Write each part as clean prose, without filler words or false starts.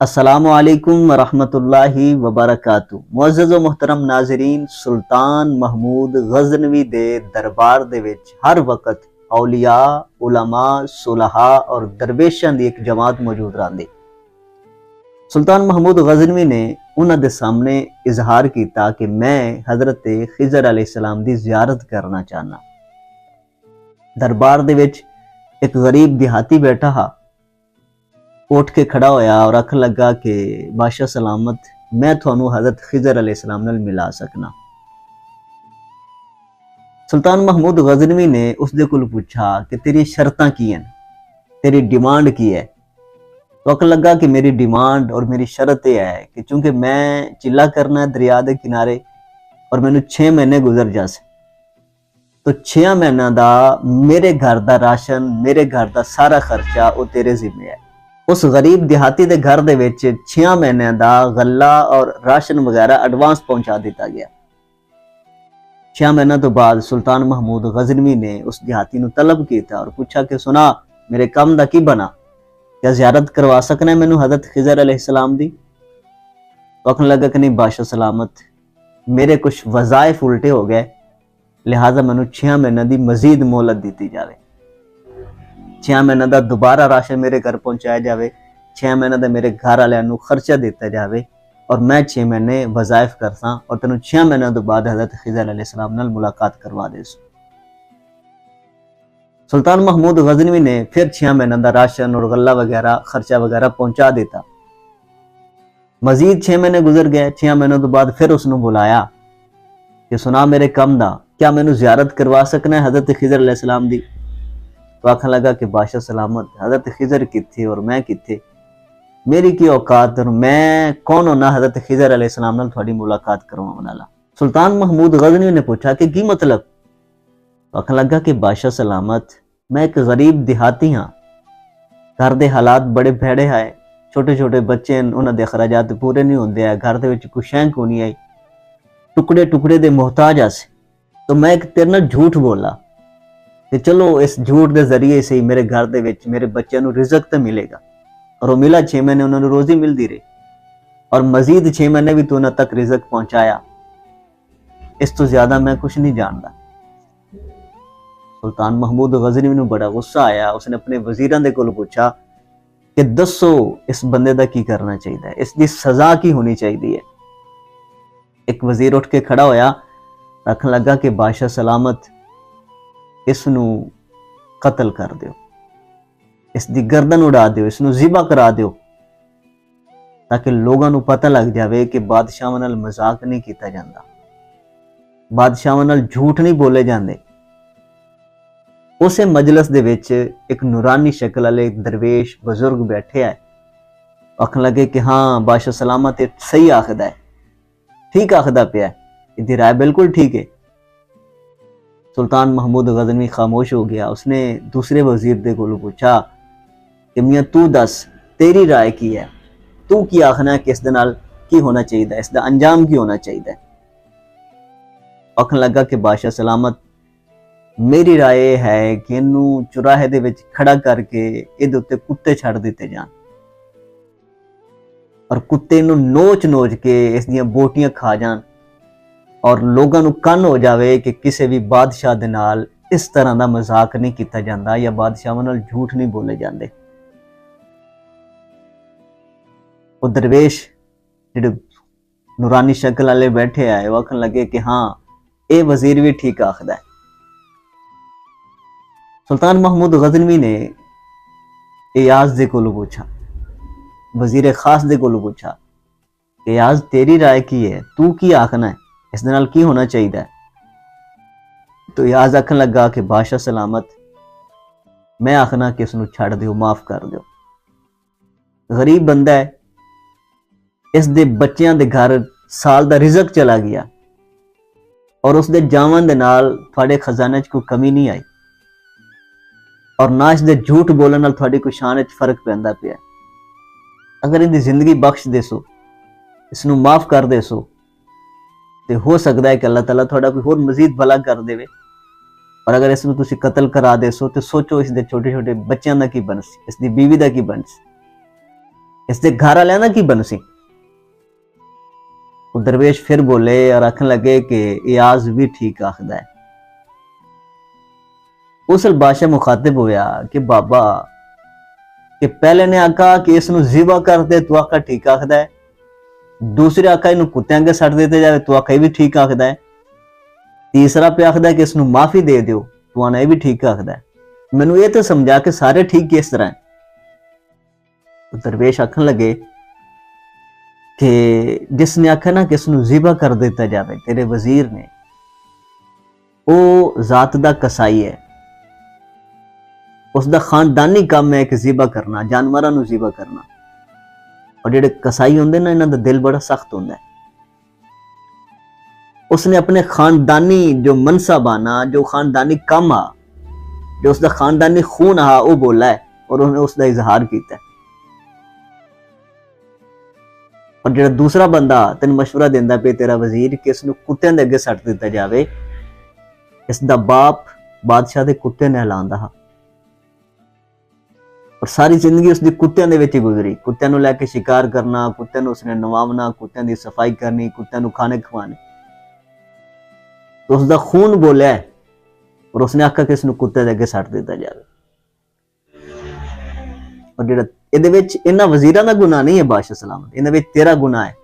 अस्सलामु अलैकुम वरहमतुल्लाहि वबरकातु। मुअज़्ज़ज़ व मोहतरम नाज़रीन, सुल्तान महमूद गज़नवी दे दरबार दे विच हर वक्त औलिया, उलमा, सुलहा और दरवेशां दी एक जमात मौजूद रहिंदी। सुल्तान महमूद गज़नवी ने उन्हां दे सामने इजहार किया कि मैं हज़रत खिज़र अलैहिस्सलाम दी ज़ियारत करना चाहना। दरबार दे विच एक गरीब देहाती बैठा हा, उठ के खड़ा होया और आखन लगा कि बादशाह सलामत, मैं थानू हजरत खिजर अलैहिस्सलाम नाल मिला सकना। सुल्तान महमूद गज़नवी ने उसदे कोल पूछा कि तेरी शर्तां की हैं, तेरी डिमांड की है। तो आखन लगा कि मेरी डिमांड और मेरी शर्त यह है कि चूंकि मैं चिल्ला करना है दरिया के किनारे और मैनू 6 महीने गुजर जासे, तो 6 महीना दा मेरे घर दा राशन, मेरे घर दा सारा खर्चा वो तेरे जिम्मे है। उस गरीब देहाती दे घर दे विच 6 महीने दा गल्ला और राशन वगैरह एडवांस पहुंचा दिता गया। 6 महीने तो बाद सुल्तान महमूद गज़नवी ने उस देहाती नू तलब किया और पूछा कि सुना, मेरे काम दा की बना, क्या ज़ियारत करवा सकना है मैनू हज़रत खिज़र अलैहिस्सलाम दी? तो आखन लगा कि नहीं बादशाह सलामत, मेरे कुछ वज़ाइफ उल्टे हो गए, लिहाजा मैनू 6 महीने दी मजीद मोहलत दी जाए। 6 महीने का दोबारा राशन मेरे घर पहुंचाया जाए, 6 महीने का मेरे घर वालों खर्चा दिता जाए और मैं 6 महीने वज़ाइफ करसा और तेन 6 महीने तो बाद हज़रत खिज़र अलैहिस्सलाम नाल मुलाकात करवा दे। सुल्तान महमूद गज़नवी ने फिर 6 महीने का राशन और गल्ला वगैरह खर्चा वगैरह पहुंचा दिता। मजीद 6 महीने गुजर गए। 6 महीने तो बाद फिर उसने बुलाया कि सुना मेरे कम दा, क्या मैनू ज़ियारत करवा सकना है हज़रत खिज़र अलैहिस्सलाम दी? तो आखन लगा कि बादशाह सलामत, हज़रत खिज़र किथे और मैं किथे, मेरी की औकात और मैं कौन होना हज़रत खिज़र अलैहिस्सलाम नाल थोड़ी मुलाकात करवाने वाला। सुल्तान महमूद गज़नवी ने पूछा कि की मतलब? तो आखन लगा कि बादशाह सलामत, मैं एक गरीब देहाती हाँ, घर दे हालात बड़े भैड़े है, छोटे छोटे बच्चे उन्हां दे खराजात पूरे नहीं होंदे है, घर दे विच कोई शैं कोई नहीं आई, टुकड़े टुकड़े दे मोहताज आसे। तो मैं एक तेरे नाल झूठ बोला कि चलो इस झूठ के जरिए से ही मेरे घर दे विच मेरे बच्चों को रिजक तो मिलेगा, और वो मिला। 6 महीने उन्होंने रोजी मिलती रही और मजीद 6 महीने भी तो उन्होंने तक रिजक पहुंचाया। इस तो ज्यादा मैं कुछ नहीं जानता। सुल्तान महमूद गज़नवी नूं बड़ा गुस्सा आया। उसने अपने वजीरां दे कोल पूछा कि दसो इस बंदे दा की करना चाहिए, इसकी सजा की होनी चाहिए है। एक वजीर उठ के खड़ा होया, आखन लगा कि बादशाह सलामत, इसनू कतल कर दो, इसकी गर्दन उड़ा दो, इसनू ज़िबा करा दो, ताकि लोगों को पता लग जाए कि बादशाह नाल मजाक नहीं किया जाता, बादशाह नाल झूठ नहीं बोले जाते। उस मजलिस दे विच एक नूरानी शक्ल वाले दरवेश बुजुर्ग बैठे है। आखन लगे कि हाँ बादशाह सलामत ये सही आखदा है, ठीक आखदा पिया, इसकी राय बिल्कुल ठीक है। सुल्तान महमूद गज़नवी खामोश हो गया। उसने दूसरे वजीर दे कोलों पूछा कि मियाँ तू दस, तेरी राय की है, तू की आखना है कि इस दे नाल की होना चाहिए, इसका अंजाम की होना चाहिए? आखन लगा कि बादशाह सलामत, मेरी राय है कि इनू चुराहे दे विच खड़ा करके इहदे उत्ते कुत्ते छड़ दिते जान और कुत्ते इनू नोच नोच के इसदियां बोटियां खा जान और लोगों को कन हो जाए कि किसी भी बादशाह दे नाल इस तरह का मजाक नहीं किया जाता या बादशाह नाल झूठ नहीं बोले जाते। वो दरवेश जिहड़े नूरानी शक्ल वाले बैठे आए, वो आखन लगे कि हाँ ये वजीर भी ठीक आखदा है। सुल्तान महमूद गज़नवी ने एयाज दे कोलों पूछा, वजीर खास दे कोलों पूछा कि एयाज तेरी राय की है, तू की आखना है, इस दे नाल की होना चाहिए? तो एयाज आखन लगा कि बादशाह सलामत, मैं आखना कि इसनू छड़ दो, माफ कर दो, गरीब बंदा है, इस दे बच्चों दे घर साल दा रिजक चला गया और उस दे जावन दे नाल थोड़े खजाने च कोई कमी नहीं आई और ना इस दे झूठ बोलने नाल थोड़ी कोई शान च फर्क पैंदा पिया। अगर इनकी जिंदगी बख्श देसो, इसनू माफ कर देसो, तो हो सकता है कि अल्लाह ताला थोड़ा कोई होर मजीद भला कर देवे। और अगर इसनू तुसी कतल करा देसो तो सोचो इसके छोटे छोटे बच्चों का की बनसी, इसकी बीवी का की बनसी। इसके घर वाले ना की बनसी। वो दरवेश फिर बोले और आखन लगे कि इयाज भी ठीक आखदा है। उस बादशाह मुखातिब होया कि बाबा कि पहले ने आखा कि इसनु ज़िबा कर दे, तू आखा ठीक आखदा है। दूसरे आखा इन्हू कुत्ते अगे सट देते जाए, तू आखा भी ठीक आखदा है। तीसरा पे आखदा है कि इसनु माफी दे दियो, तू आना भी ठीक आखदा है। मैनू ये तो समझा कि सारे ठीक किस तरह है। तो दरवेश आखन लगे कि जिसने आखा ना कि इसनु ज़िबा कर देता जाए, तेरे वजीर ने, वो जात दा कसाई है, उसका खानदानी काम है कि ज़िबा करना, जानवरां नू ज़िबा करना। और जेडे कसाई होंदे ना, इन्हां दा दिल बड़ा सख्त होंदा है। उसने अपने खानदानी जो मनसाबाना, जो खानदानी काम आ, जो उसका खानदानी खून आ, वो बोला है और उन्हें उसका इजहार किया है। और जो दूसरा बंदा तेन मशवरा देंदा पे तेरा वजीर कि इसनू कुत्तियां दे अगे सट दिता जाए, इसका बाप बादशाह दे कुत्ते नहलांदा हा और सारी जिंदगी उसकी कुत्तियां दे विच ही गुजरी। कुत्तियां नू लैके शिकार करना, कुत्तियां नू उसने नवावना, कुत्तियां दी सफाई करनी, कुत्तियां नू खाने खवाने। तो उसका खून बोलिया है और उसने आखा कि इसनू कुत्ते दे अगे सट दिता जाए। और जेड़ा इहदे विच इन्हां वजीरां दा गुनाह नहीं है बादशाह सलामत, इहदे विच तेरा गुनाह है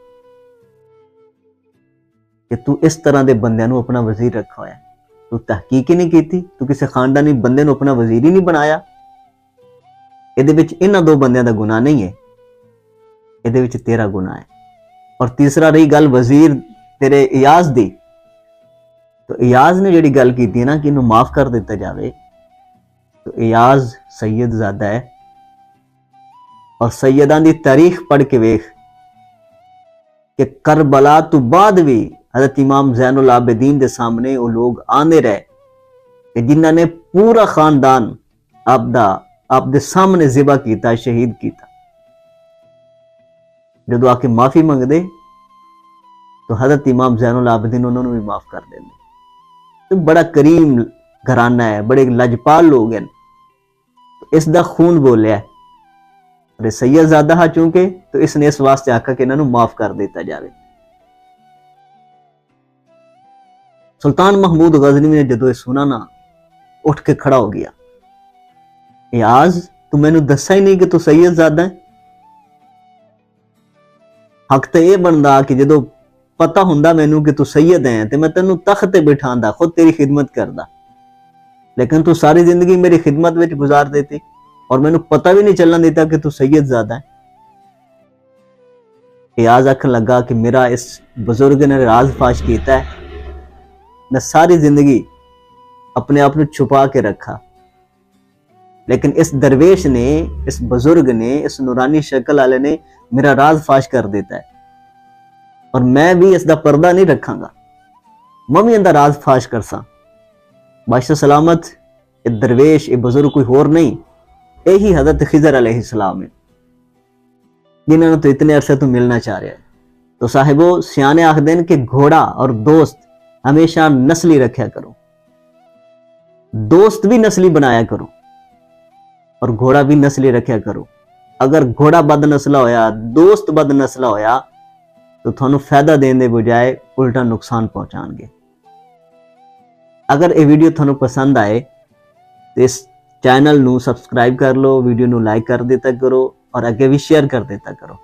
कि तू इस तरह दे बंदियां नू अपना वजीर रखा होया। तू तहकीक ही नहीं की, तू किसी खानदानी बंदे नू अपना वजीर ही नहीं बनाया। इहदे विच इन्हां दो बंदियां दा गुनाह नहीं है, इहदे विच तेरा गुनाह है। और तीसरा रही गल वजीर तेरे इयाज दी, तो इयाज ने जिहड़ी गल कीती है ना कि इन्हू माफ कर दिता जाए, तो इयाज सैयद ज़ादा है और सैयदां दी तारीख पढ़ के वेख कि करबला तो बाद भी हजरत इमाम ज़ैनुल आबिदीन के सामने वो लोग आने रहे कि जिन्हां ने पूरा खानदान आपदे सामने ज़िबा किया, शहीद किया। जो आके माफी मंगदे तो हजरत इमाम ज़ैनुल आबिदीन उन्होंने भी माफ कर देंगे। तो बड़ा करीम घराना है, बड़े लजपाल लोग हैं। तो इसका खून बोलिया अरे सैयद ज़ादा हा चूंकि, तो इसने इस वास्ते आखा कि इन्होंने माफ कर दिता जाए। सुल्तान महमूद गजनवी ने जो ये सुना ना, उठ के खड़ा हो गया। आज तू मैनू दसा ही नहीं कि तू सैयद ज़ादा है। हक तो यह बनता कि जो पता हुंदा मैनू कि तू सैयद है तो मैं तेनू तख्त ते बिठांदा, खुद तेरी खिदमत करदा, लेकिन तू सारी जिंदगी मेरी खिदमत में गुजार देती और मैनू पता भी नहीं चलना देता कि तू सैयद ज़ादा है। इयाज आखन लगा कि मेरा इस बुजुर्ग ने राज फाश किया है, मैं सारी जिंदगी अपने आप को छुपा के रखा, लेकिन इस दरवेश ने, इस बुजुर्ग ने, इस नूरानी शक्ल वाले ने मेरा राज फाश कर देता है और मैं भी इसका पर्दा नहीं रखांगा, मैं भी इनका राज फाश करसा। बादशाह सलामत ये दरवेश, ये बुजुर्ग कोई होर नहीं, यही हजरत खिजर अलैहिस्सलाम है, जिन्होंने तो इतने अरसे तो मिलना चाह रहा है। तो साहिबो सियाने आख देन कि घोड़ा और दोस्त हमेशा नस्ली रखा करो, दोस्त भी नस्ली बनाया करो और घोड़ा भी नस्ली रखा करो। अगर घोड़ा बद नस्ला होया, दोस्त बद नस्ला होया, तो थानू फायदा देने बजाय उल्टा नुकसान पहुंचाएंगे। अगर ये वीडियो थानू पसंद आए तो इस चैनल नू सब्सक्राइब कर लो, वीडियो नू लाइक कर देता करो और अगे भी शेयर कर देता करो।